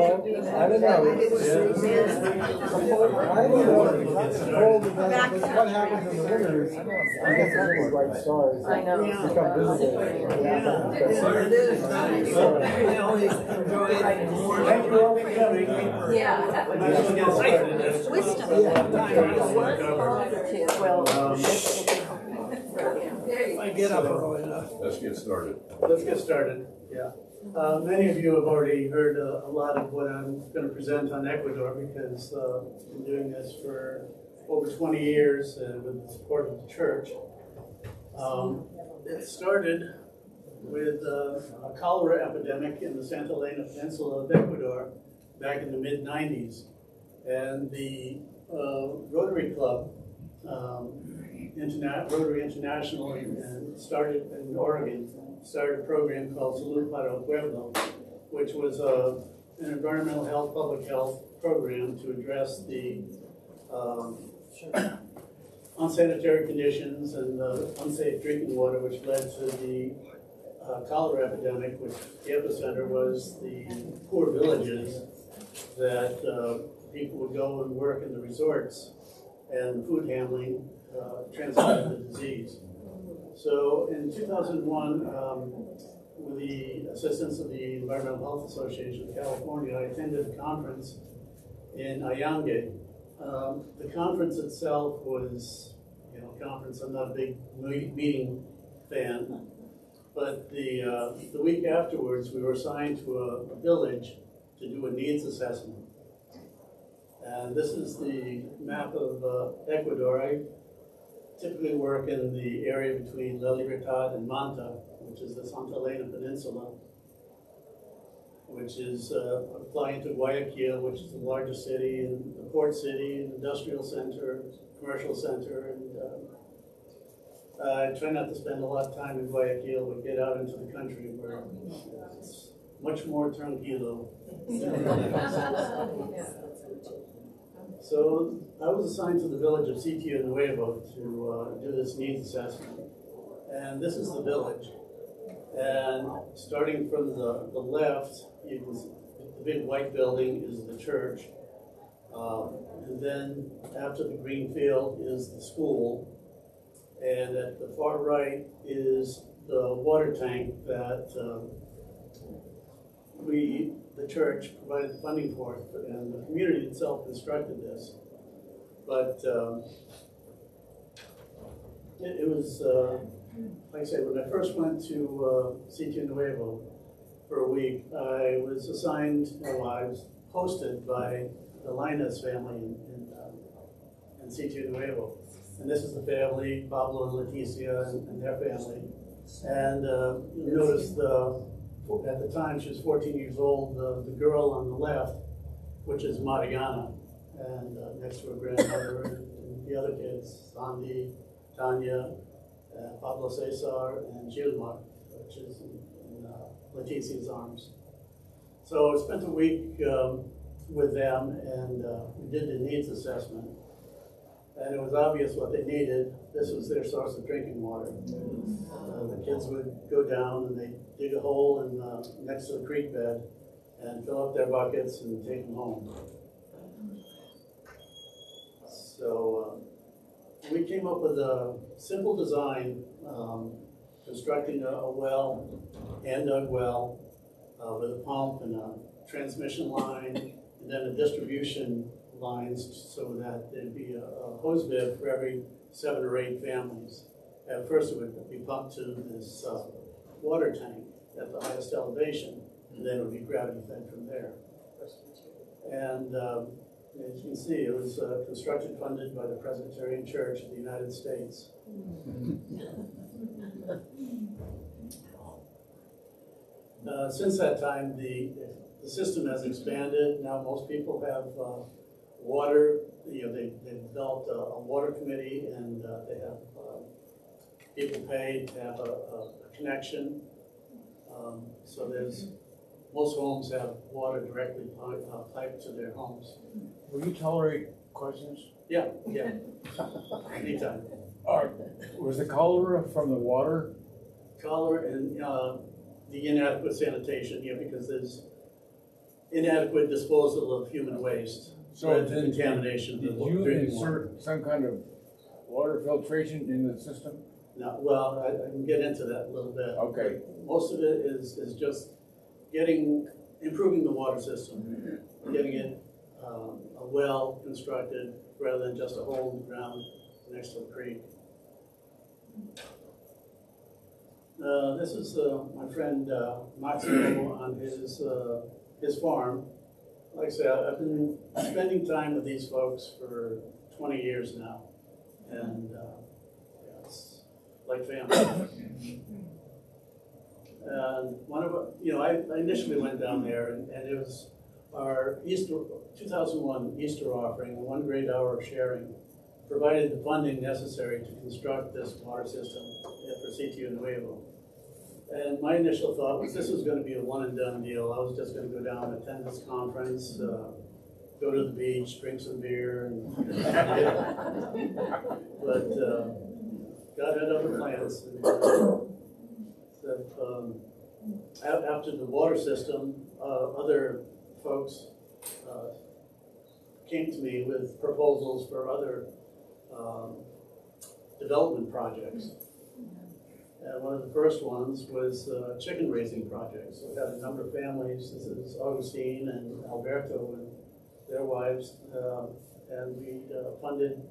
I don't know. What happens in the winter is, I guess the really bright stars I know. become visible. Thank you all for coming. Yeah, that would be wisdom. If I get up early enough. Let's get started. Let's get started, yeah. Many of you have already heard a lot of what I'm going to present on Ecuador because I've been doing this for over 20 years with the support of the church. It started with a cholera epidemic in the Santa Elena Peninsula of Ecuador back in the mid-90s. And the Rotary Club, Rotary International, and started in Oregon, started a program called Salud para el Pueblo, which was an environmental health, public health program to address the unsanitary conditions and unsafe drinking water, which led to the cholera epidemic, which the epicenter was the poor villages that people would go and work in the resorts, and food handling transmitted the disease. So in 2001, with the assistance of the Environmental Health Association of California, I attended a conference in Ayangé. The conference itself was, conference, I'm not a big meeting fan, but the week afterwards, we were assigned to a village to do a needs assessment. And this is the map of Ecuador. I typically work in the area between La Libertad and Manta, which is the Santa Elena Peninsula, which is applying to Guayaquil, which is the largest city, and the port city, and industrial center, commercial center, and I try not to spend a lot of time in Guayaquil, but get out into the country where it's much more tranquilo. So I was assigned to the village of Sitio Nuevo to do this needs assessment. And this is the village. And starting from the left, you can see the big white building is the church. And then after the green field is the school. And at the far right is the water tank that the church provided funding for, and the community itself constructed this. But it was, like I said, when I first went to Sitio Nuevo for a week, I was assigned, I was hosted by the Linus family in Sitio Nuevo. And this is the family, Pablo and Leticia and their family. And you notice at the time she was 14 years old, the girl on the left, which is Mariana, and next to her grandmother and the other kids, Sandy, Tanya, Pablo Cesar, and Gilmar, which is in Leticia's arms. So I spent a week with them, and we did the needs assessment. And it was obvious what they needed. This was their source of drinking water. The kids would go down and they'd dig a hole next to the creek bed and fill up their buckets and take them home. So we came up with a simple design, constructing a well, hand-dug well, with a pump and a transmission line, and then a distribution lines so that there'd be a hose bib for every 7 or 8 families. At first it would be pumped to this water tank at the highest elevation, and then it would be gravity fed from there. And as you can see, it was construction funded by the Presbyterian Church of the United States. Since that time, the system has expanded. Now most people have water. They've developed a water committee, and they have people paid to have a connection. So most homes have water directly piped to their homes. Will you tolerate questions? Yeah, anytime. Was the cholera from the water? Cholera and the inadequate sanitation, because inadequate disposal of human waste. So led to then, contamination did of you drinking water. insert some kind of water filtration in the system? No, well, I can get into that a little bit. Okay. Most of it is just improving the water system, getting it a well constructed rather than just a hole in the ground next to a creek. This is my friend Massimo on his farm. Like I say, I've been spending time with these folks for 20 years now, and yeah, it's like family. And I initially went down there, and it was our 2001 Easter offering, 1 great hour of sharing, provided the funding necessary to construct this water system for Sitio Nuevo. And my initial thought was this was going to be a one and done deal. I was just going to go down, attend this conference, go to the beach, drink some beer, and but God had other plans. After the water system, other folks came to me with proposals for other development projects. And one of the first ones was chicken raising projects. So we had a number of families. This is Augustine and Alberto and their wives, and we funded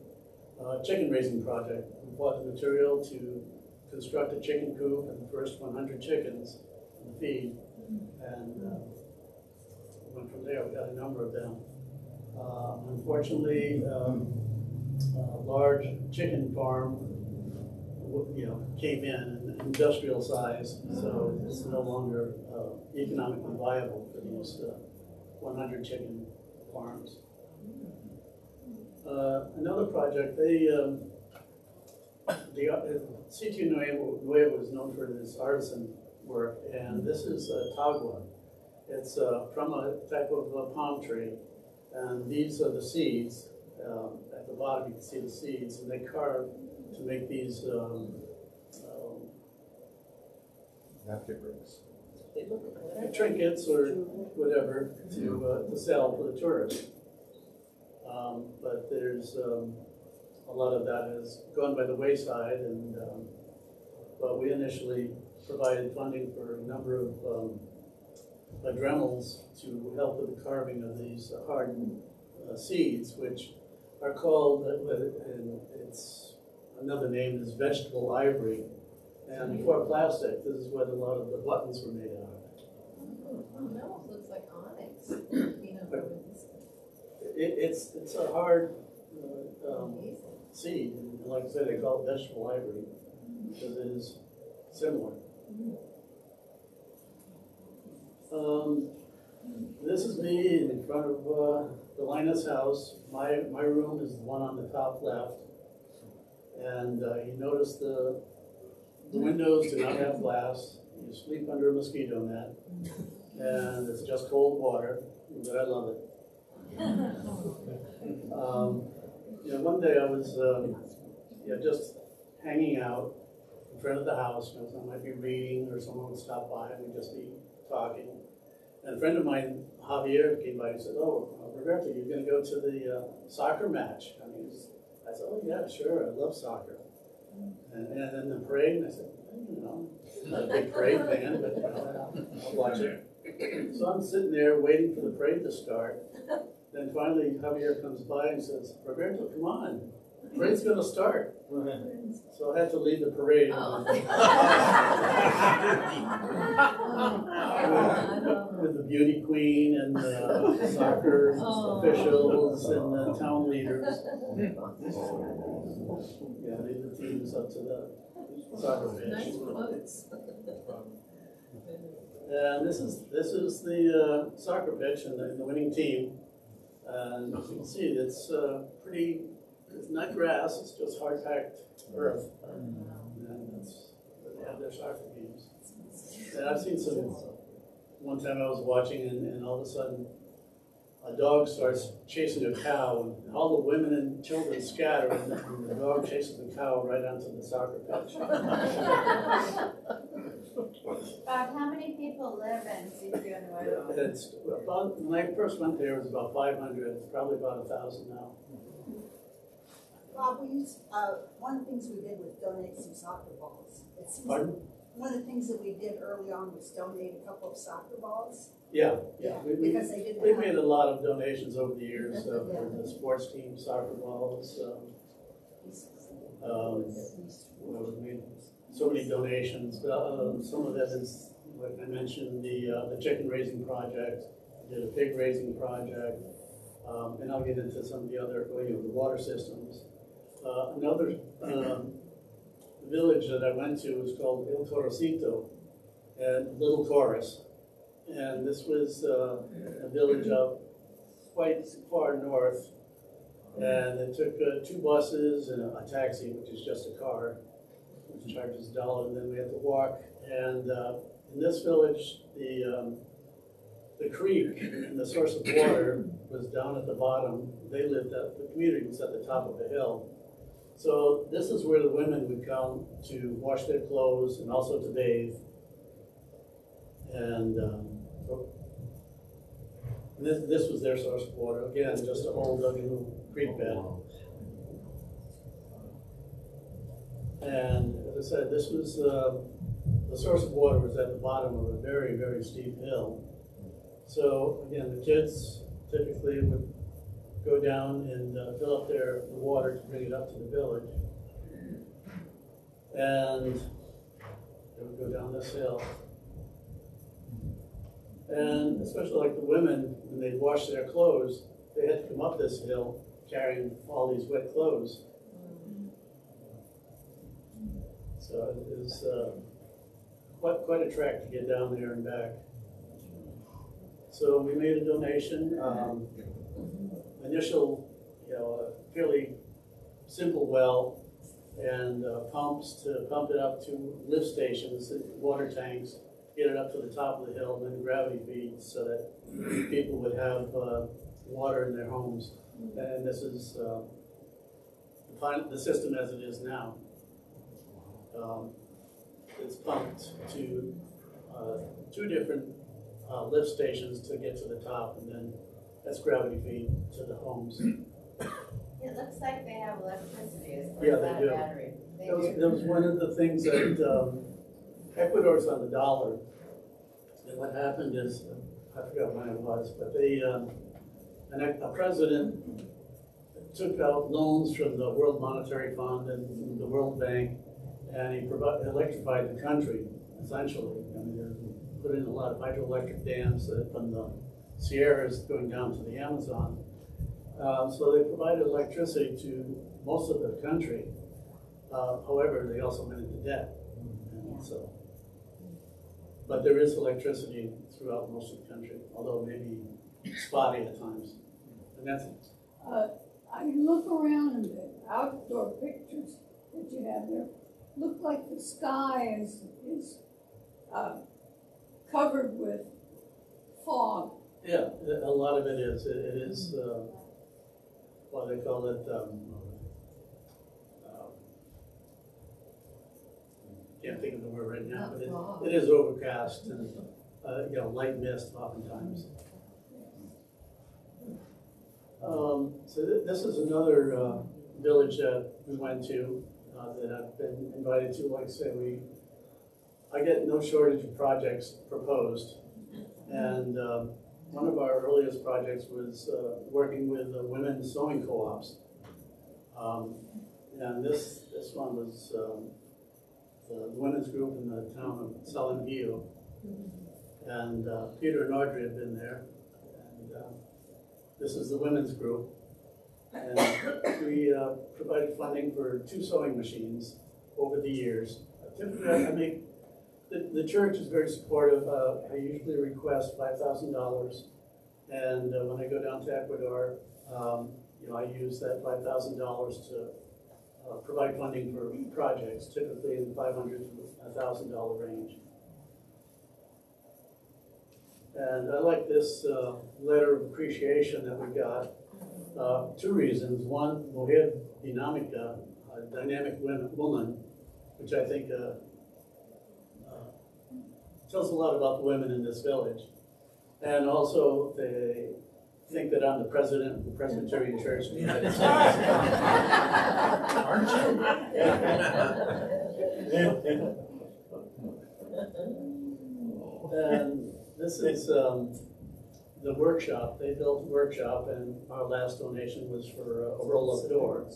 a chicken raising project. We bought the material to construct a chicken coop and the first 100 chickens in the feed, and went from there. We got a number of them. Unfortunately, a large chicken farm, came in industrial size, so it's no longer economically viable for these 100 chicken farms. Another project, the Sitio Nuevo is known for this artisan work, and this is tagua. It's from a type of palm tree, and these are the seeds. At the bottom you can see the seeds, and they carve to make these Napkin rings. trinkets or whatever to sell for the tourists. But there's a lot of that has gone by the wayside, and but we initially provided funding for a number of Dremels to help with the carving of these hardened seeds, which are called, and it's another name is vegetable ivory. And before plastic, this is what a lot of the buttons were made out of. Oh, no, it looks like onyx. It's a hard seed, and like I said, they call it vegetable ivory because it is similar. This is me in front of the Linus house. My room is the one on the top left, and you notice the windows do not have glass. You sleep under a mosquito net, and it's just cold water, but I love it. One day I was just hanging out in front of the house. I might be reading, or someone would stop by, and we'd just be talking. And a friend of mine, Javier, came by and said, "Oh, Roberto, you're going to go to the soccer match?" I said, "Oh yeah, sure, I love soccer." And then the parade, and I said, I'm not a big parade fan, but I'll watch it. So I'm sitting there waiting for the parade to start. Then finally Javier comes by and says, "Roberto, come on, the parade's going to start." So I had to lead the parade. With the beauty queen and the soccer officials and the town leaders. Yeah, lead the teams up to the soccer pitch. Nice quotes. And this is the soccer pitch and the winning team. And as you can see, it's it's not grass, it's just hard-packed earth. And they have their soccer games. And I've seen one time I was watching, and all of a sudden, a dog starts chasing a cow, and all the women and children scatter, and the dog chases the cow right onto the soccer pitch. Bob, how many people live in Sitio Nuevo? It's about, when I first went there, it was about 500, it's probably about 1,000 now. Bob, one of the things we did was donate some soccer balls. It seems Pardon? one of the things that we did early on was donate a couple of soccer balls. Yeah. Because they didn't We've have. made a lot of donations over the years, for the sports team, soccer balls, well, we made so many donations, but some of that is, like I mentioned, the chicken raising project, did a pig raising project, and I'll get into some of the other, the water systems. Another village that I went to was called El Torrecito, and Little Taurus. And this was a village up quite far north. And it took 2 buses and a taxi, which is just a car, which charges $1, and then we had to walk. And in this village, the creek and the source of water was down at the bottom. They lived at, the community was at the top of the hill. So this is where the women would come to wash their clothes and also to bathe. And this was their source of water. Again, just a whole little creek bed. And as I said, this was, the source of water was at the bottom of a very, very steep hill. So again, the kids typically would go down and fill up the water to bring it up to the village. And they would go down this hill. And especially like the women, when they'd wash their clothes, they had to come up this hill carrying all these wet clothes. So it was quite a trek to get down there and back. So we made a donation, initial, a fairly simple well, and pumps to pump it up to lift stations, water tanks, get it up to the top of the hill, and then gravity feeds so that people would have water in their homes. And this is the system as it is now. It's pumped to 2 different lift stations to get to the top, and then that's gravity feed to the homes. It looks like they have electricity as Yeah, well they as do. a battery. They That was one of the things that Ecuador's on the dollar. And what happened is, I forgot when it was, but they, a president took out loans from the World Monetary Fund and the World Bank, and he electrified the country, essentially. I mean, they put in a lot of hydroelectric dams from the Sierras going down to the Amazon. So they provided electricity to most of the country. However, they also went into debt. And so, but there is electricity throughout most of the country, although maybe spotty at times. And that's it. I look around and the outdoor pictures that you have there look like the sky is covered with fog. Yeah, a lot of it is. It is what they call it. Can't think of the word right now, but it is overcast and light mist oftentimes. So this is another village that we went to that I've been invited to. Like I say, I get no shortage of projects proposed, and one of our earliest projects was working with women's sewing co-ops, and this one was the women's group in the town of Salanguillo, and Peter and Audrey had been there, and this is the women's group. And we provided funding for 2 sewing machines over the years. Typically, I make, the church is very supportive. I usually request $5,000. And when I go down to Ecuador, I use that $5,000 to provide funding for projects, typically in the $500 to $1,000 range. And I like this letter of appreciation that we got. 2 reasons. One, Mujer Dinámica, a dynamic woman, which I think tells a lot about the women in this village. And also, they think that I'm the president of the Presbyterian Church in the United States. Aren't And this is the workshop. They built a workshop, and our last donation was for a roll-up door.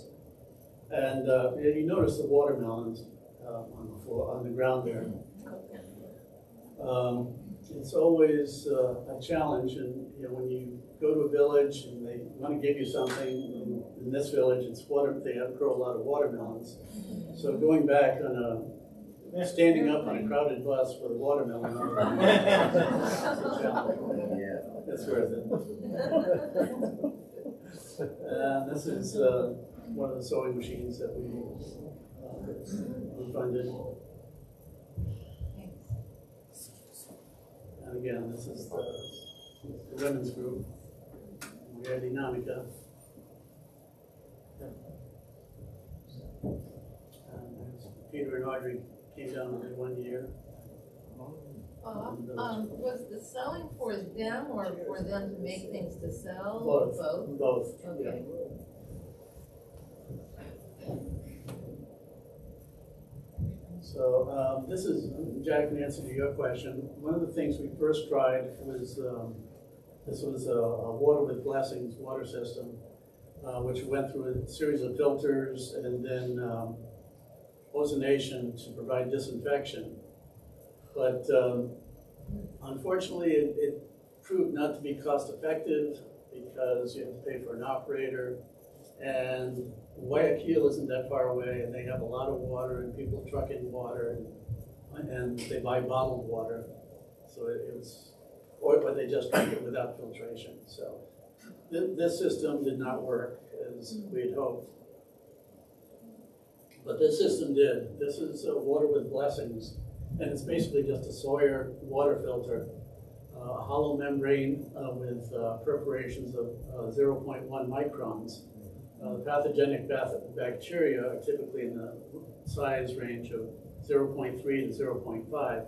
And you notice the watermelons on the floor, on the ground there. It's always a challenge, and when you go to a village and they want to give you something, in this village it's they grow a lot of watermelons. So going back on standing up on a crowded bus with a watermelon on it, it's a challenge. Yeah. It's worth it. This is one of the sewing machines that we funded. And again, this is the women's group. We have Dinamica. And there's Peter and Audrey came down and did 1 year. Was the selling for them or for them to make things to sell? Both. Both. Okay. So this is, Jack, in answer to your question, one of the things we first tried was, this was a water with blessings water system, which went through a series of filters and then ozonation to provide disinfection. But unfortunately, it proved not to be cost effective because you have to pay for an operator, and Guayaquil isn't that far away, and they have a lot of water, and people truck in water, and they buy bottled water. So it was, but they just drink it without filtration. So this system did not work as we had hoped. But this system did. This is water with blessings, and it's basically just a Sawyer water filter, a hollow membrane with perforations of 0.1 microns. The pathogenic bacteria are typically in the size range of 0.3 to 0.5.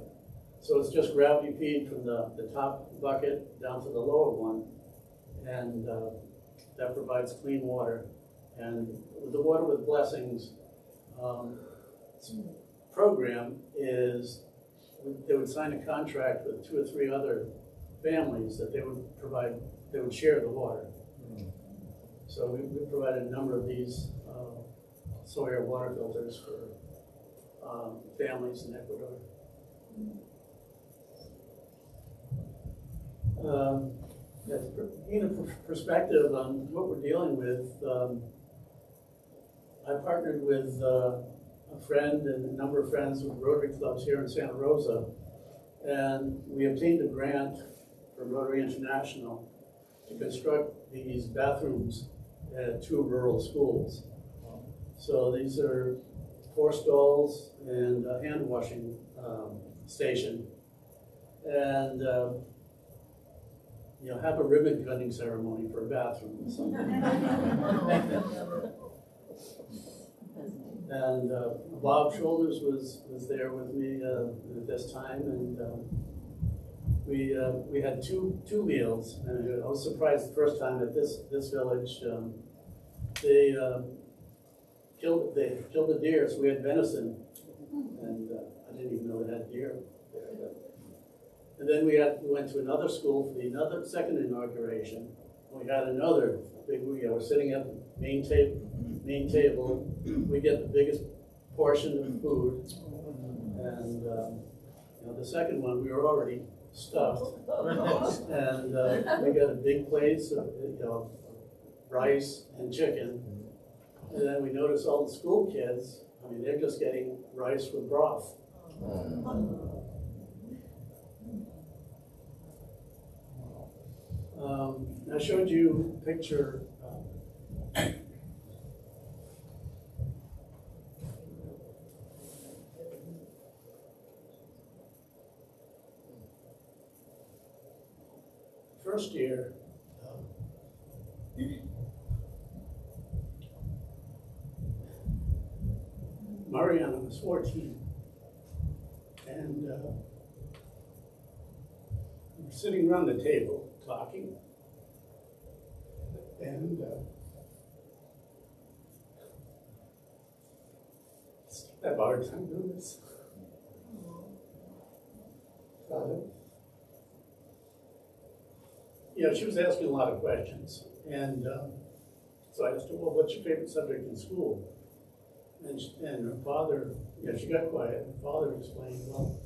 So it's just gravity feed from the top bucket down to the lower one, and that provides clean water. And the Water with Blessings program is, they would sign a contract with 2 or 3 other families that they would share the water. So we provided a number of these Sawyer water filters for families in Ecuador. In a perspective on what we're dealing with, I partnered with a friend and a number of friends with Rotary clubs here in Santa Rosa, and we obtained a grant from Rotary International to construct these bathrooms at 2 rural schools. So these are 4 stalls and a hand washing station, and have a ribbon cutting ceremony for a bathroom. And Bob Shoulders was there with me at this time, and we had two meals, and I was surprised the first time at this village. They killed a deer, so we had venison, and I didn't even know they had deer there. And then we went to another school for the second inauguration. We had another big. We were sitting at the main table. We get the biggest portion of food, and the second one we were already stuffed, and we got a big plate of rice and chicken, and then we noticed all the school kids. I mean, they're just getting rice with broth. I showed you a picture. First year, Mariana was 14, and sitting around the table talking. And I have a hard time doing this. She was asking a lot of questions. And so I asked her, well, what's your favorite subject in school? And her father, she got quiet. Her father explained, well,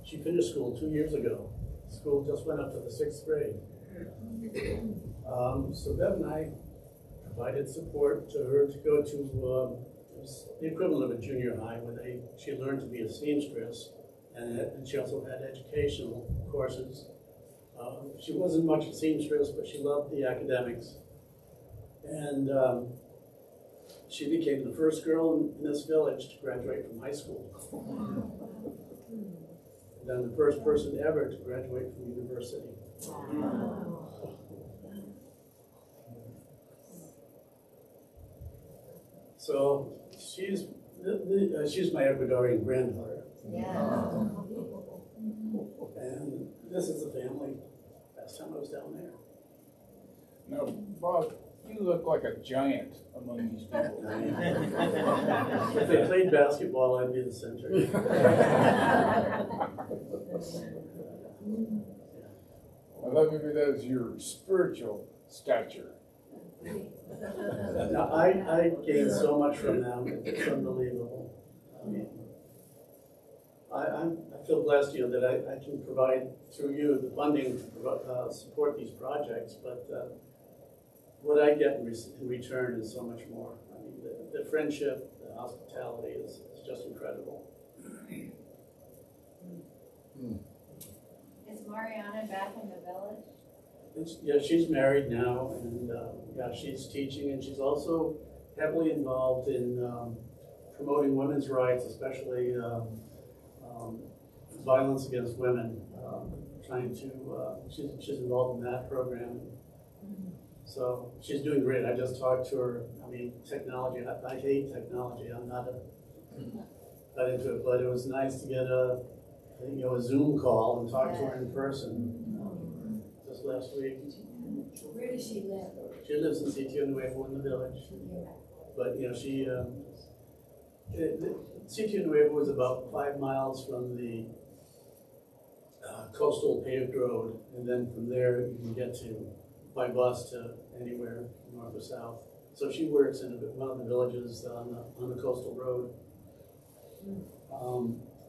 she finished school 2 years ago. School just went up to the 6th grade. So Bev and I provided support to her to go to the equivalent of a junior high where she learned to be a seamstress, and she also had educational courses. She wasn't much a seamstress, but she loved the academics. And she became the first girl in this village to graduate from high school. And then the first person ever to graduate from university. So she's my Ecuadorian granddaughter. Yeah. And this is the family. Last time I was down there. Now, Bob, you look like a giant among these people. If they played basketball, I'd be the center. I love maybe that is your spiritual stature. Now, I gained so much from them. It's unbelievable. I mean, I feel blessed, that I can provide through you the funding to support these projects, but what I get in return is so much more. I mean, the friendship, the hospitality is just incredible. Is Mariana back in the village? She's married now, and she's teaching, and she's also heavily involved in promoting women's rights, especially violence against women. She's involved in that program. So she's doing great. I just talked to her. I mean, technology. I hate technology. I'm not into it, but it was nice to get a Zoom call and talk to her in person. Just last week. Where does she live? She lives in Sitio Nuevo in the village. But Sitio Nuevo is about 5 miles from the coastal paved road, and then from there you can get by bus to anywhere north or south. So she works in one of the villages on the coastal road.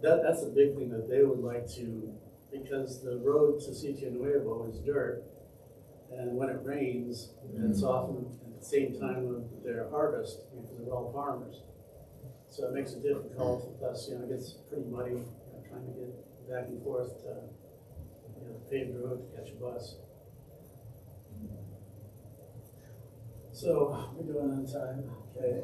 That's a big thing that they would like to, because the road to Sitio Nuevo is dirt, and when it rains, it's often at the same time of their harvest, because they're all farmers. So it makes it difficult, plus, it gets pretty muddy, trying to get back and forth to the paved road to catch a bus. So we're doing on time, okay.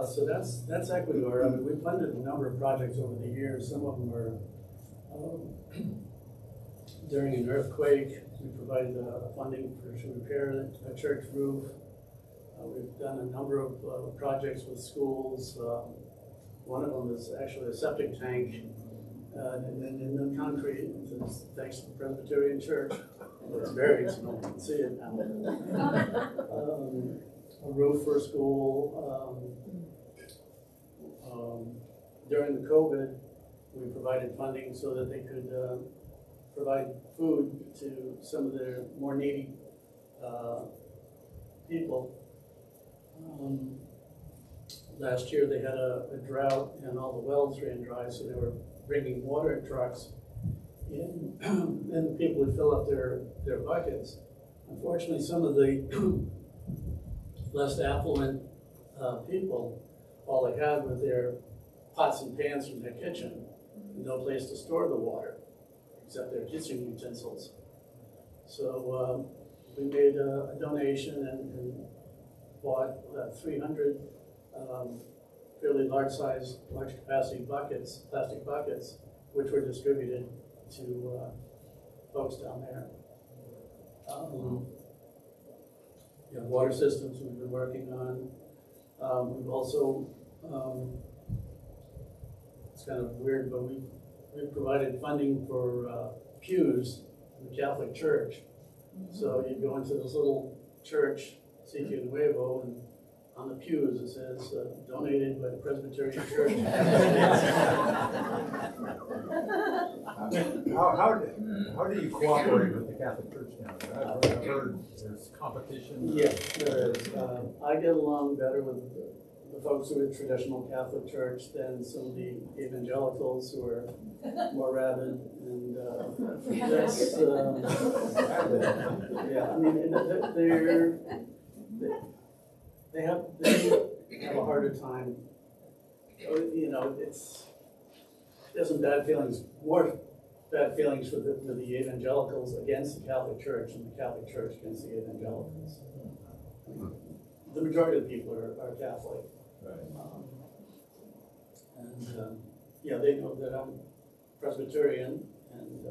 So that's Ecuador. I mean, we funded a number of projects over the years. Some of them were during an earthquake. We provided funding to repair a church roof. We've done a number of projects with schools. One of them is actually a septic tank in the concrete, thanks to the Presbyterian Church. It's buried, so no one can see it now. A roof for a school. During the COVID, we provided funding so that they could provide food to some of their more needy people. Last year they had a drought and all the wells ran dry, so they were bringing water trucks in, and people would fill up their buckets. Unfortunately, some of the less affluent people, all they had was their pots and pans from their kitchen, and no place to store the water except their kitchen utensils. So we made a donation and bought 300 fairly large capacity buckets, plastic buckets, which were distributed to folks down there. Water systems we've been working on. We've also, it's kind of weird, but we've provided funding for pews in the Catholic Church. So you go into this little church, Sitio Nuevo, and on the pews it says, donated by the Presbyterian Church. How do you cooperate with the Catholic Church now? I've heard there's competition. Yeah, there is. I get along better with the folks who are traditional Catholic Church than some of the evangelicals who are more rabid, and that's yeah. I mean, they have a harder time. You know, there's some bad feelings, more bad feelings for the evangelicals against the Catholic Church and the Catholic Church against the evangelicals. The majority of the people are Catholic. Right. Yeah, they know that I'm Presbyterian, and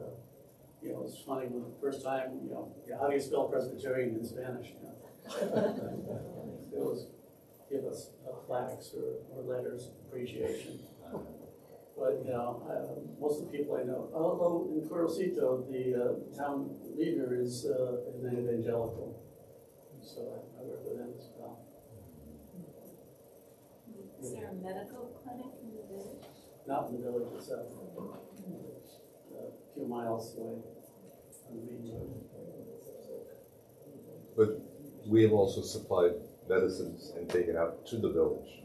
you know, it's funny when the first time, you know, yeah, how do you spell Presbyterian in Spanish? You know? They always give us plaques or letters of appreciation. But, you know, most of the people I know, although in Corralcito, the town leader is an evangelical. So I work with him as well. Is there a medical clinic in the village? Not in the village itself, a few miles away on the main road. But we have also supplied medicines and taken out to the village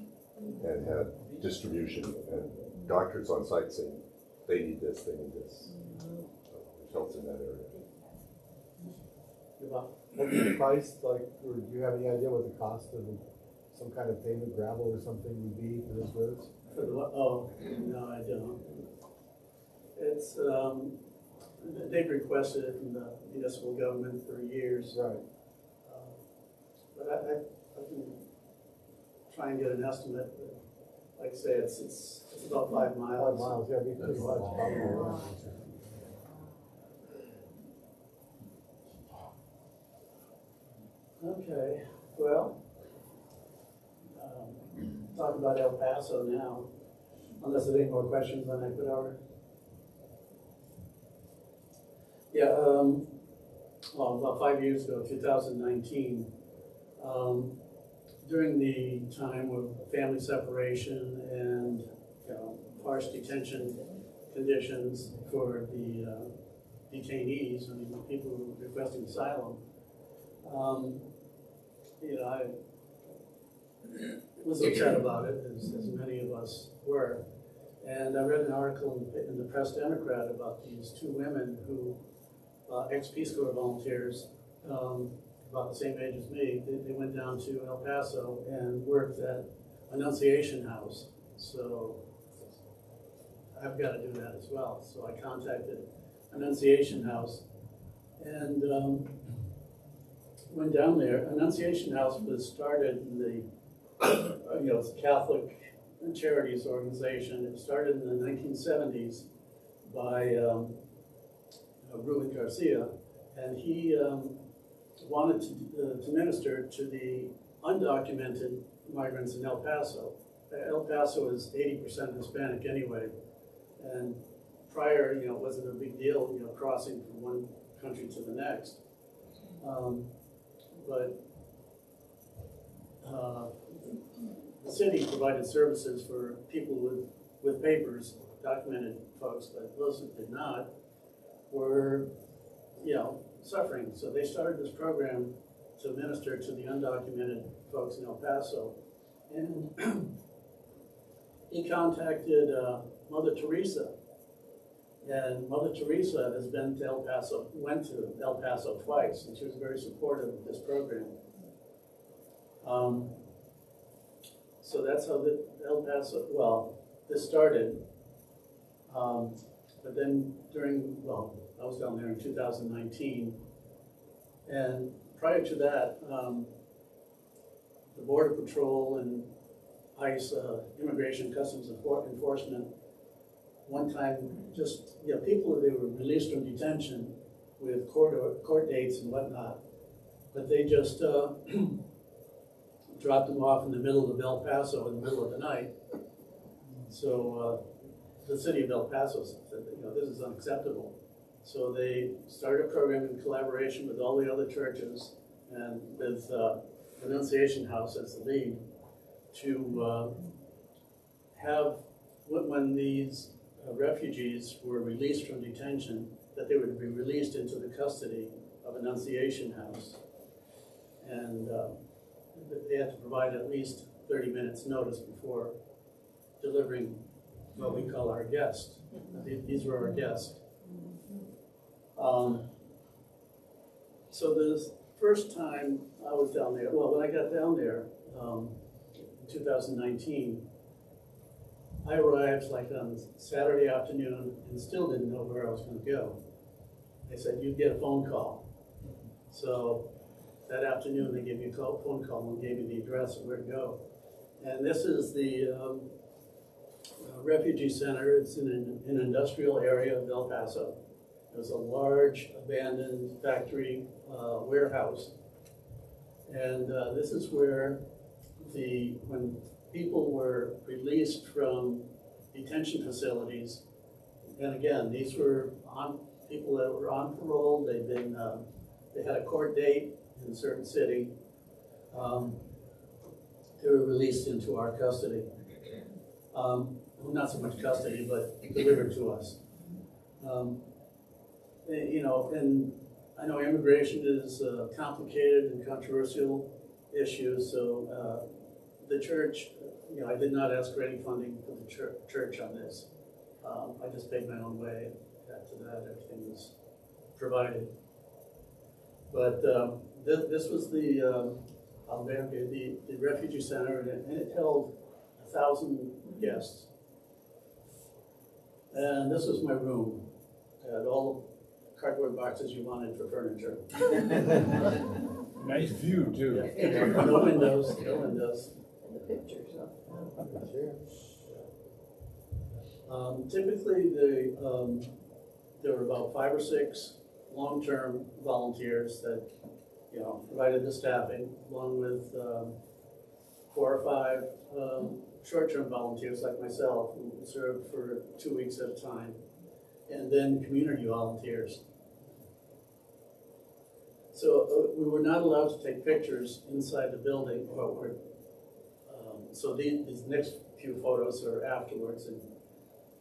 and had distribution and doctors on site saying they need this, they need this. Which helps in that area. What the price, like, or do you have any idea what the cost of some kind of pavement, gravel or something would be for this road? For the what? Oh, no, I don't. It's, they've requested it from the municipal government for years. Right. But I can try and get an estimate, but like I say, it's about 5 miles. 5 miles, yeah, it'd be pretty much probably. Okay, well, talk about El Paso now, unless there's any more questions on Ecuador. Yeah, well, about 5 years ago, 2019, during the time of family separation and, you know, harsh detention conditions for the detainees, I mean, the people who were requesting asylum, you know, I was upset about it, as many of us were. And I read an article in the Press Democrat about these two women who, ex-Peace Corps volunteers, about the same age as me. They went down to El Paso and worked at Annunciation House. So I've got to do that as well. So I contacted Annunciation House and went down there. Annunciation House was started in the, you know, it's a Catholic charities organization. It started in the 1970s by Ruben Garcia, and he wanted to minister to the undocumented migrants in El Paso. El Paso is 80% Hispanic anyway, and prior, you know, it wasn't a big deal, you know, crossing from one country to the next. But the city provided services for people with papers, documented folks, but those who did not were, you know, suffering. So they started this program to minister to the undocumented folks in El Paso. And he contacted Mother Teresa. And Mother Teresa has been to El Paso, went to El Paso twice, and she was very supportive of this program. So that's how the El Paso, well, this started. But then during, well, I was down there in 2019. And prior to that, the Border Patrol and ICE, Immigration Customs Enforcement, one time just, you know, people, they were released from detention with court dates and whatnot, but they just dropped them off in the middle of El Paso in the middle of the night. So the city of El Paso said that, you know, this is unacceptable. So they started a program in collaboration with all the other churches and with Annunciation House as the lead to have, when these refugees were released from detention, that they would be released into the custody of Annunciation House. And they had to provide at least 30 minutes notice before delivering what we call our guest. These were our guests. So the first time I was down there, well, when I got down there in 2019, I arrived like on Saturday afternoon and still didn't know where I was going to go. They said, you'd get a phone call. So that afternoon, they gave me a phone call and gave me the address of where to go. And this is the refugee center. It's in an industrial area of El Paso. There's a large abandoned factory warehouse. And this is where when people were released from detention facilities, and again, these were people that were on parole. They had a court date in a certain city. They were released into our custody. Well, not so much custody, but delivered to us. You know, and I know immigration is a complicated and controversial issue, so the church, you know, I did not ask for any funding for the church on this. I just paid my own way. After that, everything was provided. But this was the albergue, the refugee center, and it held 1,000 guests. And this was my room. It had all the cardboard boxes you wanted for furniture. Nice view, too. Yeah. No windows, no windows. And the pictures, huh? Typically, there were about 5 or 6 long-term volunteers that, you know, provided the staffing, along with 4 or 5 short-term volunteers like myself who served for 2 weeks at a time, and then community volunteers. So we were not allowed to take pictures inside the building, so these next few photos are afterwards, and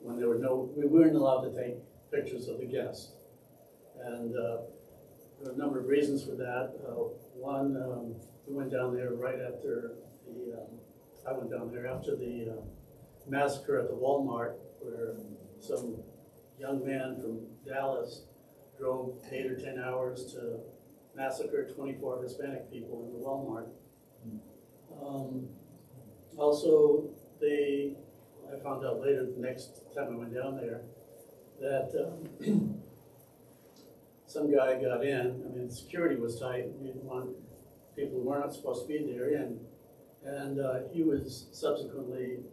when there were we weren't allowed to take pictures of the guests. And there were a number of reasons for that. One, we went down there right after I went down there after the massacre at the Walmart, where some young man from Dallas drove 8 or 10 hours to massacre 24 Hispanic people in the Walmart. Also, I found out later, the next time I went down there, that some guy got in. I mean, security was tight. We didn't want people who weren't supposed to be there in. And he was subsequently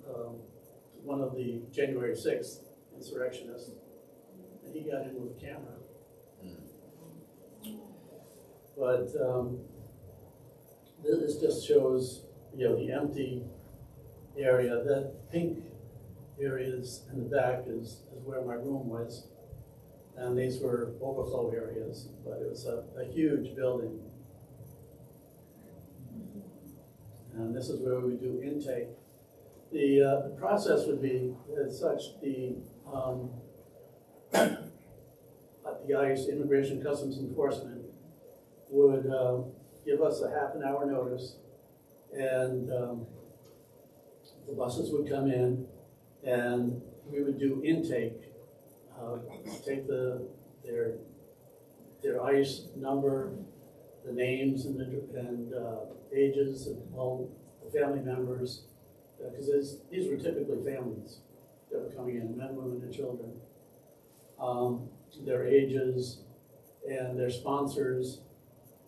one of the January 6th insurrectionists. And he got in with a camera. But this just shows, you know, the empty area. That pink areas in the back is where my room was. And these were overflow areas, but it was a huge building. And this is where we do intake. The process would be as such: the ICE, Immigration Customs Enforcement, would give us a half an hour notice, and the buses would come in, and we would do intake. Take their ICE number, the names and ages of all the family members, because these were typically families that were coming in, men, women, and children. Their ages and their sponsors'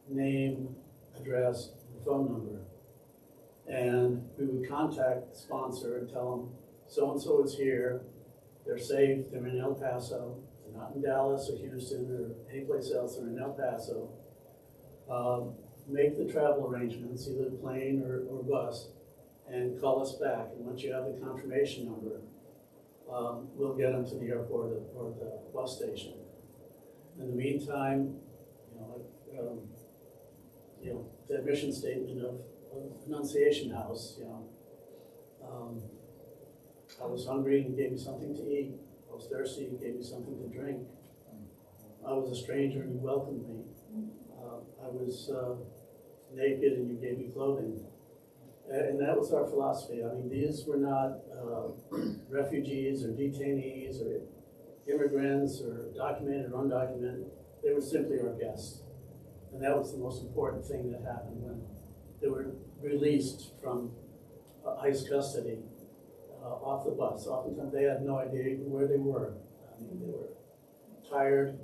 name, address, and phone number. And we would contact the sponsor and tell them, so-and-so is here, they're safe, they're in El Paso, they're not in Dallas or Houston or any place else, they're in El Paso. Make the travel arrangements, either plane or bus, and call us back. And once you have the confirmation number, we'll get them to the airport or the bus station. In the meantime, the mission statement of Annunciation House, I was hungry and you gave me something to eat. I was thirsty, you gave me something to drink. I was a stranger and you welcomed me. I was naked and you gave me clothing. And that was our philosophy. I mean, these were not refugees or detainees or immigrants or documented or undocumented. They were simply our guests. And that was the most important thing that happened when they were released from ICE custody off the bus. Oftentimes they had no idea even where they were. I mean, they were tired,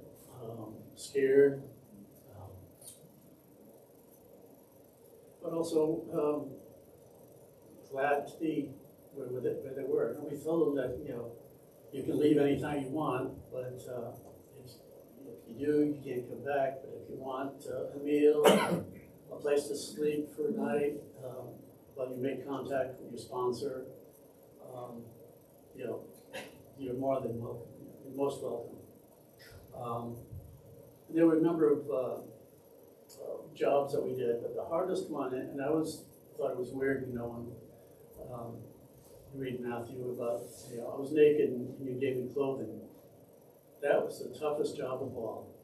scared, but also glad to be where they were. And we told them that, you can leave anytime you want, but if you do, you can't come back. But if you want a meal, a place to sleep for a night, while you make contact with your sponsor, you're more than welcome. You're most welcome. There were a number of jobs that we did, but the hardest one, and I thought it was weird, when you read Matthew about, I was naked and you gave me clothing. That was the toughest job of all,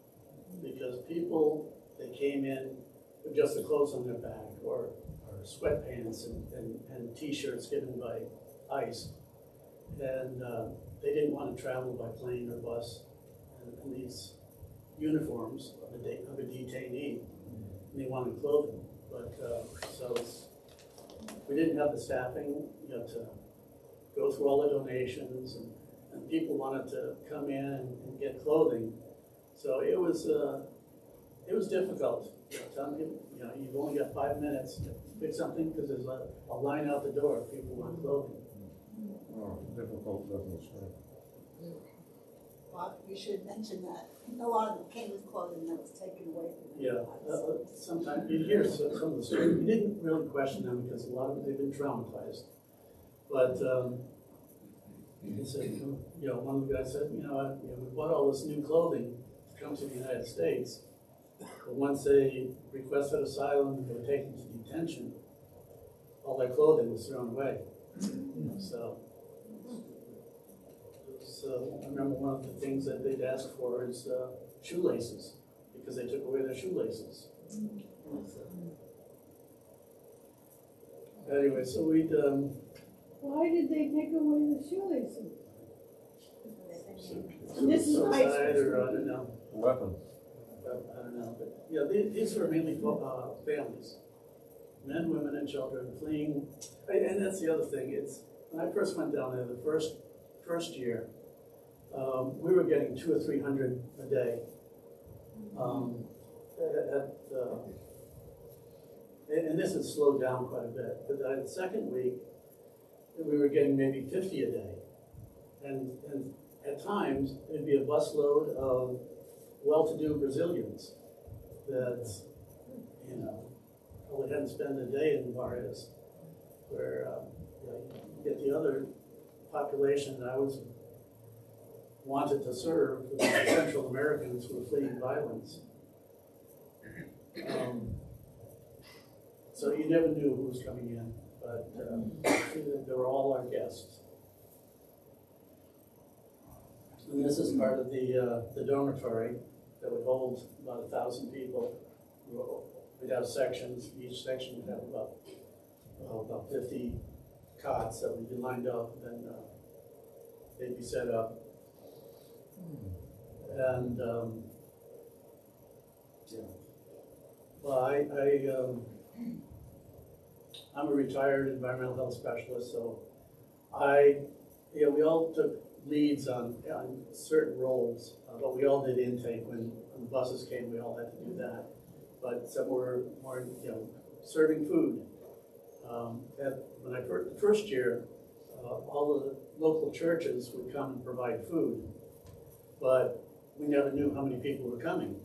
because people, they came in with just the clothes on their back, or sweatpants and t-shirts given by ICE, and they didn't want to travel by plane or bus, and these uniforms of a detainee, and they wanted clothing, but so we didn't have the staffing, to go through all the donations, and people wanted to come in and get clothing, so it was difficult. Telling people, you've only got 5 minutes to pick something because there's a line out the door if people want clothing. Oh, difficult business, right? Well, you should mention that a lot of them came with clothing that was taken away from them. Yeah, sometimes you hear some of the stories. We didn't really question them because a lot of them, they've been traumatized. But he said, one of the guys said, we bought all this new clothing to come to the United States. But once they requested asylum and were taken to detention, all their clothing was thrown away. So, I remember one of the things that they'd ask for is shoelaces, because they took away their shoelaces. Anyway, so we'd. Why did they take away the shoelaces? And this is suicide, or I don't know. Weapon. I don't know, but these were mainly families, men, women, and children fleeing. And that's the other thing. It's when I first went down there, the first year, we were getting 200 or 300 a day. And this has slowed down quite a bit. But the second week, we were getting maybe 50 a day, and at times it'd be a busload of well-to-do Brazilians that, probably hadn't spent a day in Juarez, where you get the other population that I was wanted to serve, the Central Americans who were fleeing violence. So you never knew who was coming in, but they were all our guests. And this is part of the dormitory that would hold about 1,000 people. We'd have sections. Each section would have about 50 cots that would be lined up, and they'd be set up. And well, I'm a retired environmental health specialist, so we all took leads on certain roles, but we all did intake when the buses came. We all had to do that, but some were more, serving food. When the first year, all the local churches would come and provide food, but we never knew how many people were coming.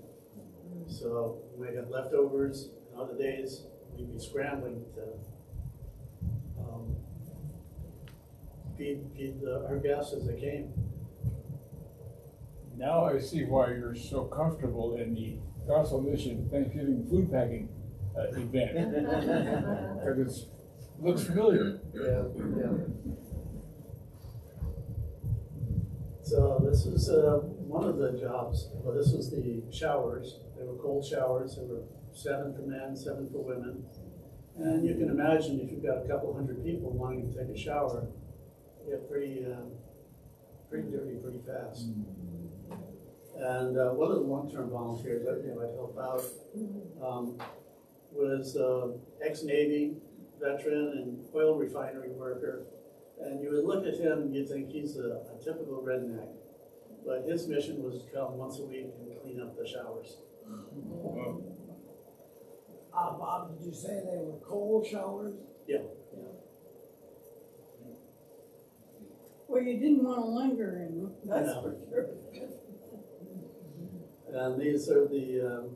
So we might have leftovers, and other days we'd be scrambling to feed our guests as they came. Now I see why you're so comfortable in the Gospel Mission Thanksgiving food packing event. Because it looks familiar. Yeah, yeah. So this is one of the jobs. Well, this was the showers. They were cold showers. There were 7 for men, 7 for women. And you can imagine if you've got a couple hundred people wanting to take a shower, you get pretty dirty pretty fast. And one of the long-term volunteers that I'd help out was ex-Navy veteran and oil refinery worker. And you would look at him and you'd think he's a typical redneck. But his mission was to come once a week and clean up the showers. Bob, did you say they were cold showers? Yeah. Well, you didn't want to linger in them, that's No. for sure. And these are the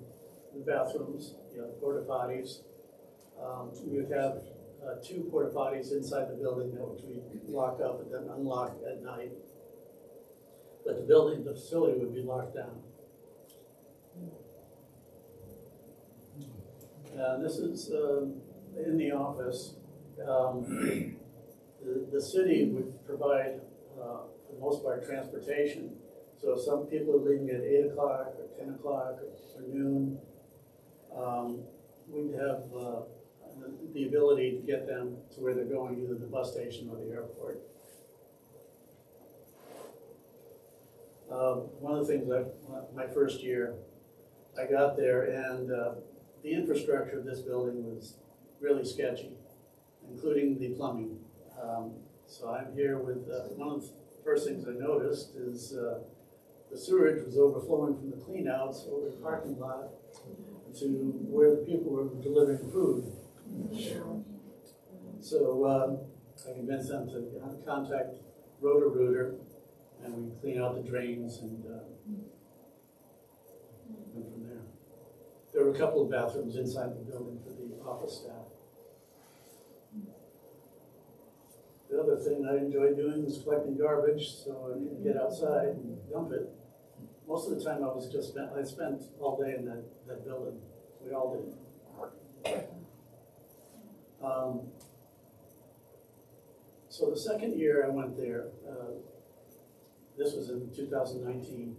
bathrooms, porta potties. We would have 2 porta potties inside the building that which we lock up and then unlock at night. But the facility would be locked down. And this is in the office. The city would provide, for the most part, transportation. So some people are leaving at 8 o'clock or 10 o'clock or noon. We'd have the ability to get them to where they're going, either the bus station or the airport. One of the things my first year, I got there and the infrastructure of this building was really sketchy, including the plumbing. So I'm here with, one of the first things I noticed is the sewage was overflowing from the cleanouts over the parking lot to where the people were delivering food. So I convinced them to contact Roto-Rooter, and we clean out the drains and went from there. There were a couple of bathrooms inside the building for the office staff. The other thing I enjoyed doing was collecting garbage, so I could get outside and dump it. Most of the time I spent all day in that building. We all did. So the second year I went there, this was in 2019.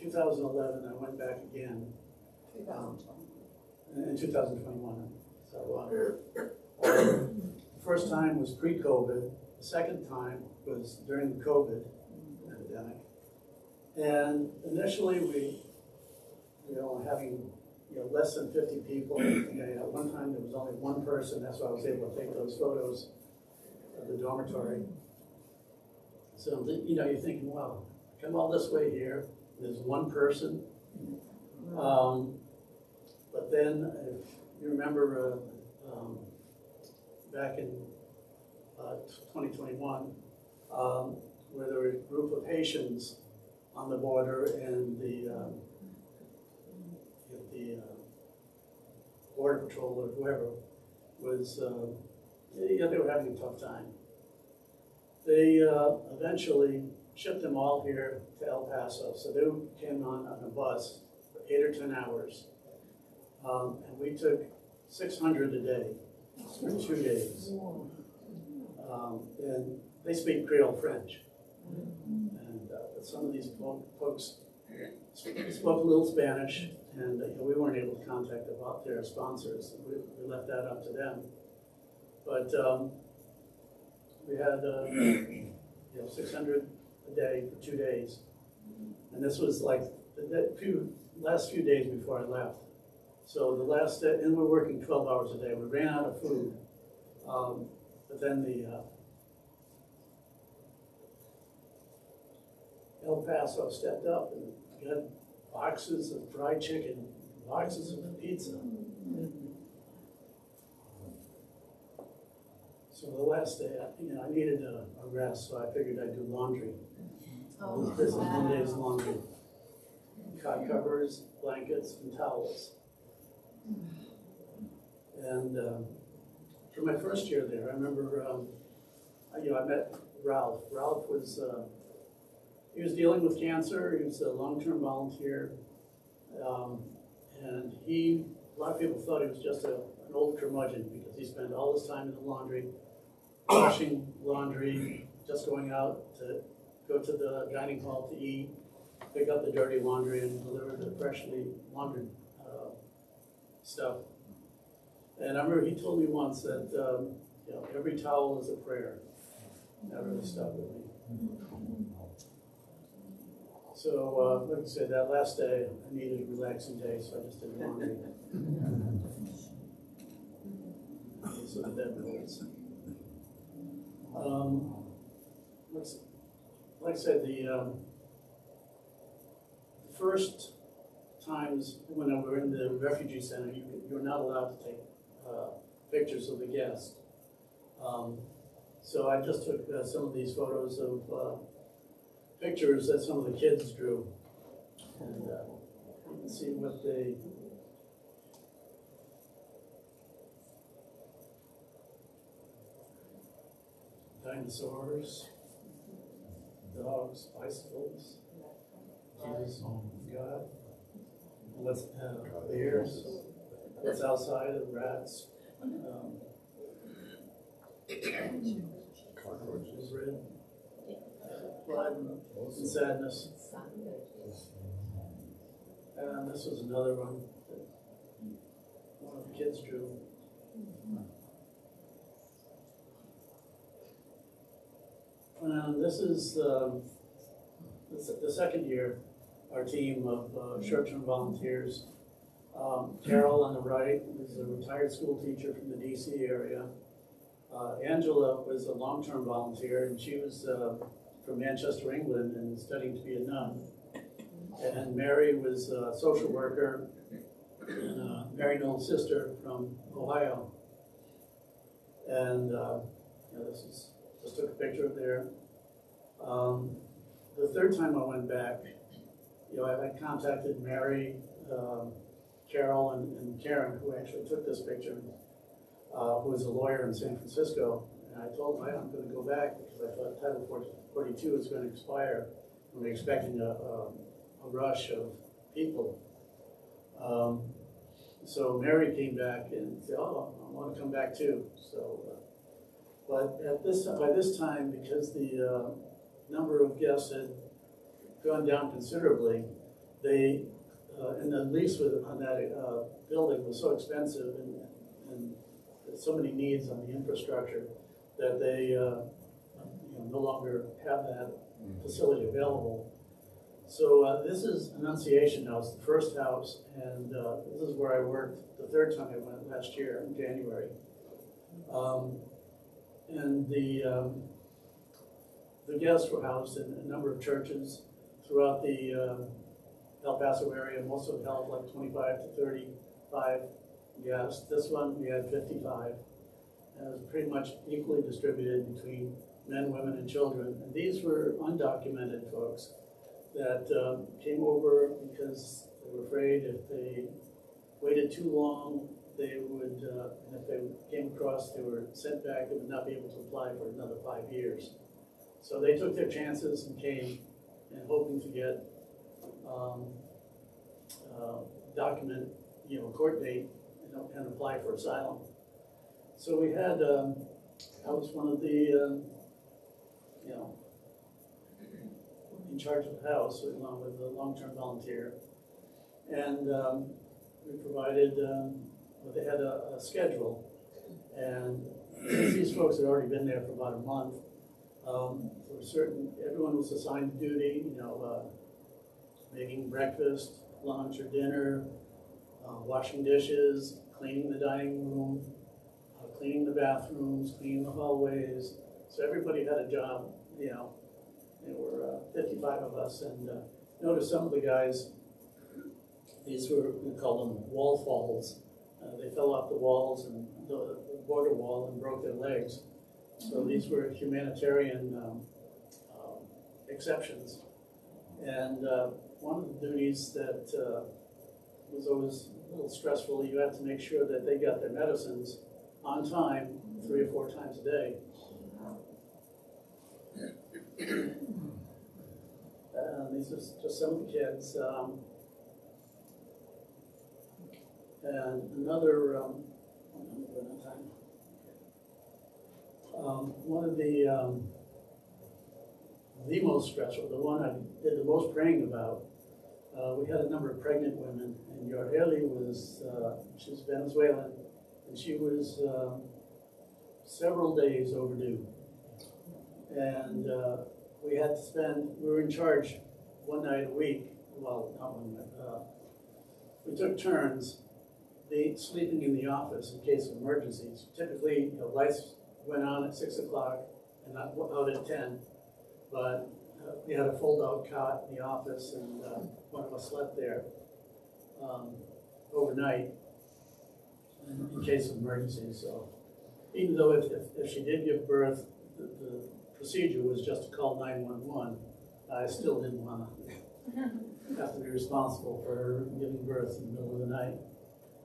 2011, I went back again. 2020. In 2021. So the first time was pre-COVID. The second time was during the COVID epidemic. And initially we, having less than 50 people. At one time there was only one person. That's why I was able to take those photos of the dormitory. So you're thinking, wow, come all this way here. There's one person. But then, if you remember, back in 2021, where there were a group of Haitians on the border, and the Border Patrol or whoever was, they were having a tough time. They eventually shipped them all here to El Paso. So they came on a bus for 8 or 10 hours. And we took 600 a day for 2 days. And they speak Creole French. And some of these folks spoke a little Spanish, and we weren't able to contact their sponsors. We left that up to them. But we had 600 a day for 2 days. And this was like the last few days before I left. So the last day, and we're working 12 hours a day. We ran out of food. But then the El Paso stepped up and got boxes of fried chicken, boxes of pizza. So the last day, I needed a rest, so I figured I'd do laundry. Oh, This is wow. one day's laundry. Cot covers, blankets, and towels. And for my first year there, I remember, I met Ralph. Ralph was he was dealing with cancer. He was a long-term volunteer. And a lot of people thought he was just an old curmudgeon because he spent all his time in the laundry, washing laundry, just going out to go to the dining hall to eat, pick up the dirty laundry and deliver the freshly laundered stuff. And I remember he told me once that every towel is a prayer. That really stuck with me. So, like I said, that last day, I needed a relaxing day, so I just did laundry. So the dead boys. Like I said, the first times when we were in the refugee center, you're not allowed to take pictures of the guests. So I just took some of these photos of pictures that some of the kids drew. And you can see what they... Dinosaurs, dogs, bicycles, Jesus, God, what's bears, what's outside of rats, Cockroaches. red, blood, and sadness. And this was another one that one of the kids drew. And this is the second year, our team of short-term volunteers. Carol on the right is a retired school teacher from the DC area. Angela was a long-term volunteer, and she was from Manchester, England, and studying to be a nun. And Mary was a social worker, and Mary Noel's sister from Ohio. And this is just took a picture of there. The third time I went back, I contacted Mary, Carol, and Karen, who actually took this picture, who was a lawyer in San Francisco. And I told them I'm going to go back because I thought Title 42 was going to expire. And we're expecting a rush of people. So Mary came back and said, "Oh, I want to come back too." So, but by this time, because the number of guests had gone down considerably, and the lease on that building was so expensive and so many needs on the infrastructure that they no longer have that facility available. So this is Annunciation House, the first house, and this is where I worked the third time I went last year in January. And the guests were housed in a number of churches throughout the El Paso area. Most of them held like 25 to 35 guests. This one we had 55. And it was pretty much equally distributed between men, women, and children. And these were undocumented folks that came over because they were afraid if they waited too long, they would, and if they came across, they were sent back, they would not be able to apply for another 5 years. So they took their chances and came, and hoping to get document, court date, and apply for asylum. So we had, I was one of the, in charge of the house, along with a long-term volunteer. And we provided, they had a schedule. And these folks had already been there for about a month. Everyone was assigned duty, making breakfast, lunch, or dinner, washing dishes, cleaning the dining room, cleaning the bathrooms, cleaning the hallways. So everybody had a job, There were 55 of us, and notice some of the guys, these were, we call them wall falls. They fell off the walls and the border wall and broke their legs. So these were humanitarian exceptions. And one of the duties that was always a little stressful, you had to make sure that they got their medicines on time 3 or 4 times a day. These are just some of the kids. And another, one of the most stressful, the one I did the most praying about, we had a number of pregnant women, and Yorheli was, she's Venezuelan, and she was several days overdue. And we had to spend, we were in charge one night a week, well, not one night, we took turns sleeping in the office in case of emergencies. Typically, lights went on at 6 o'clock and not out at 10, but we had a fold-out cot in the office, and one of us slept there overnight in case of emergencies. So even though if she did give birth, the procedure was just to call 911, I still didn't want to have to be responsible for her giving birth in the middle of the night.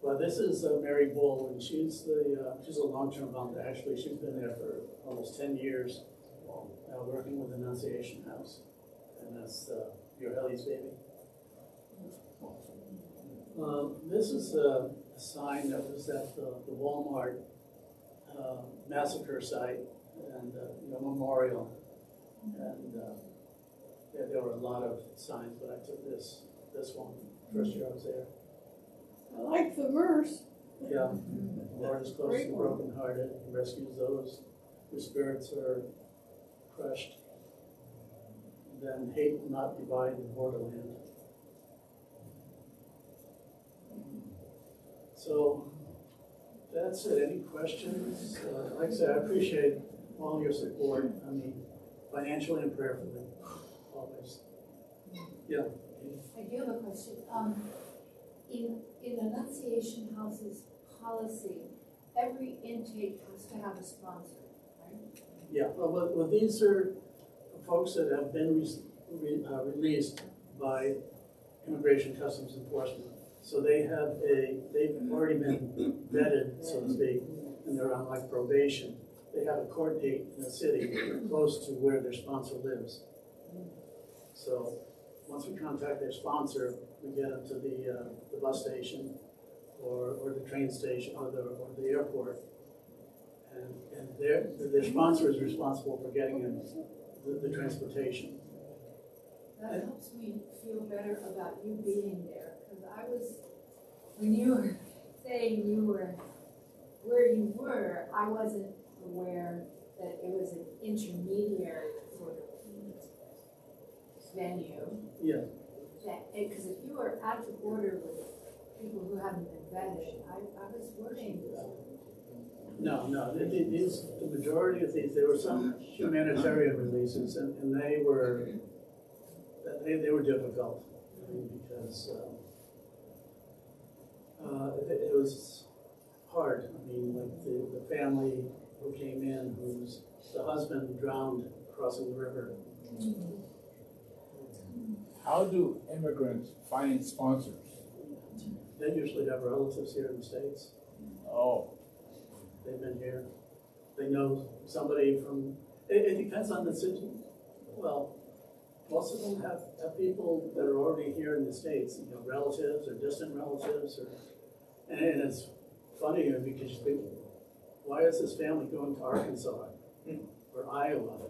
But this is Mary Bull, and she's a long-term volunteer. Actually, she's been there for almost 10 years, working with Annunciation House, and that's Yorheli's baby. This is a sign that was at the Walmart massacre site and memorial, and there were a lot of signs, but I took this one first year I was there. I like the verse. Yeah, the Lord is close to the brokenhearted and rescues those whose spirits are crushed. Then hate will not divide the borderland. So that's it. Any questions? Like I said, I appreciate all your support. I mean, financially and prayerfully, always. Yeah. I do have a question. In Annunciation House's policy, every intake has to have a sponsor, right? Yeah, well, these are folks that have been released by Immigration Customs Enforcement. So they've already been vetted, so to speak, and they're on like probation. They have a court date in the city close to where their sponsor lives. So once we contact their sponsor, we get them to the bus station or the train station or the airport. And their sponsor is responsible for getting them the transportation. That helps me feel better about you being there, because when you were saying you were where you were, I wasn't aware that it was an intermediary sort of venue. Yeah. Because if you were at the border with people who haven't been vetted, I was worried. No, the majority of these, there were some humanitarian releases, and they were difficult. I mean, because it was hard. I mean, like the family who came in, the husband drowned crossing the river. How do immigrants find sponsors? They usually have relatives here in the States. Oh. They've been here. They know somebody from, it depends on the city. Well, most of them have people that are already here in the States, relatives or distant relatives. And it's funny because you think, why is this family going to Arkansas or Iowa?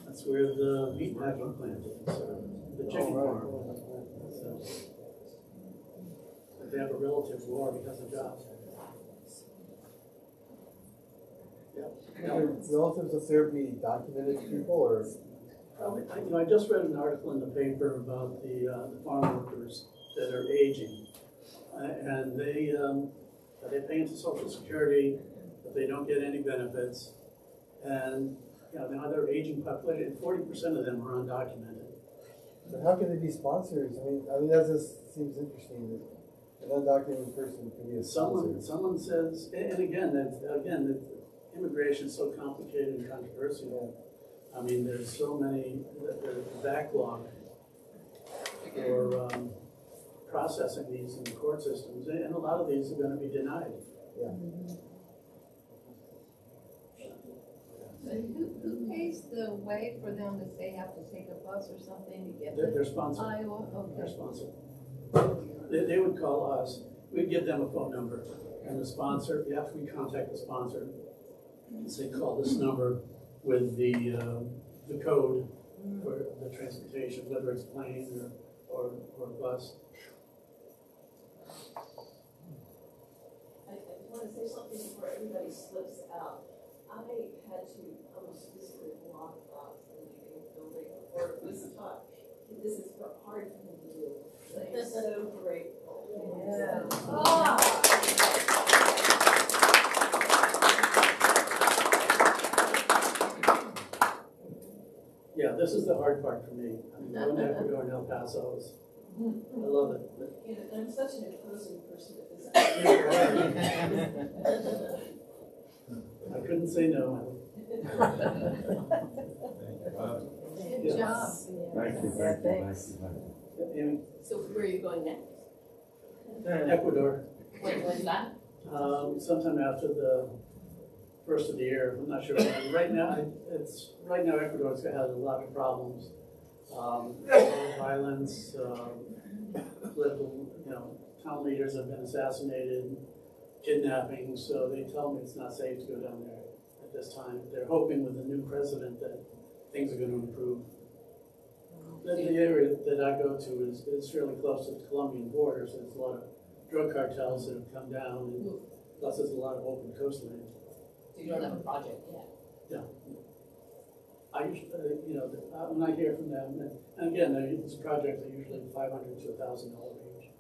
That's where the meat packing plant is, or the chicken farm. So, if they have a relative who already has a job. Are relatives of therapy documented people, or? I just read an article in the paper about the farm workers that are aging, and they pay into Social Security, but they don't get any benefits, and now they're aging population. 40% of them are undocumented. But how can they be sponsors? I mean that just seems interesting. That an undocumented person can be a sponsor. Someone says, and again, immigration is so complicated and controversial. I mean, there's so many, there's a backlog for processing these in the court systems, and a lot of these are going to be denied. Yeah. So who pays the way for them if they have to take a bus or something to get They're to sponsored. Iowa? They're Okay. sponsored. They would call us, we'd give them a phone number, and the sponsor, we contact the sponsor, and say, call this number with the code for the transportation, whether it's plane or bus. I want to say something before everybody slips out. I had to almost physically walk out of the building before it was taught. This is hard for me to do. So I'm so grateful. Yeah. Yeah, this is the hard part for me. I mean, going to Ecuador and El Paso is, I love it. You know, I'm such an imposing person at this. I couldn't say no. Good Yes. job. Thank you, thank you, thank you. So where are you going next? Ecuador, When's that? sometime after the first of the year, I'm not sure. Right now, Ecuador's has a lot of problems. Violence, political, town leaders have been assassinated, kidnapping, so they tell me it's not safe to go down there at this time. They're hoping with the new president that things are going to improve. The area that I go to is fairly close to the Colombian border, so there's a lot of drug cartels that have come down, and plus there's a lot of open coastline. So you don't have a project yet? Yeah. I usually, when I hear from them, and again, these projects are usually $500 to $1,000 range.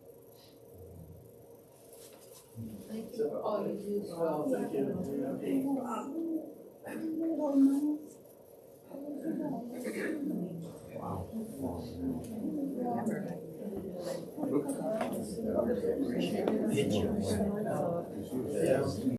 Thank you for all you do. Well, thank you. Wow. Yeah.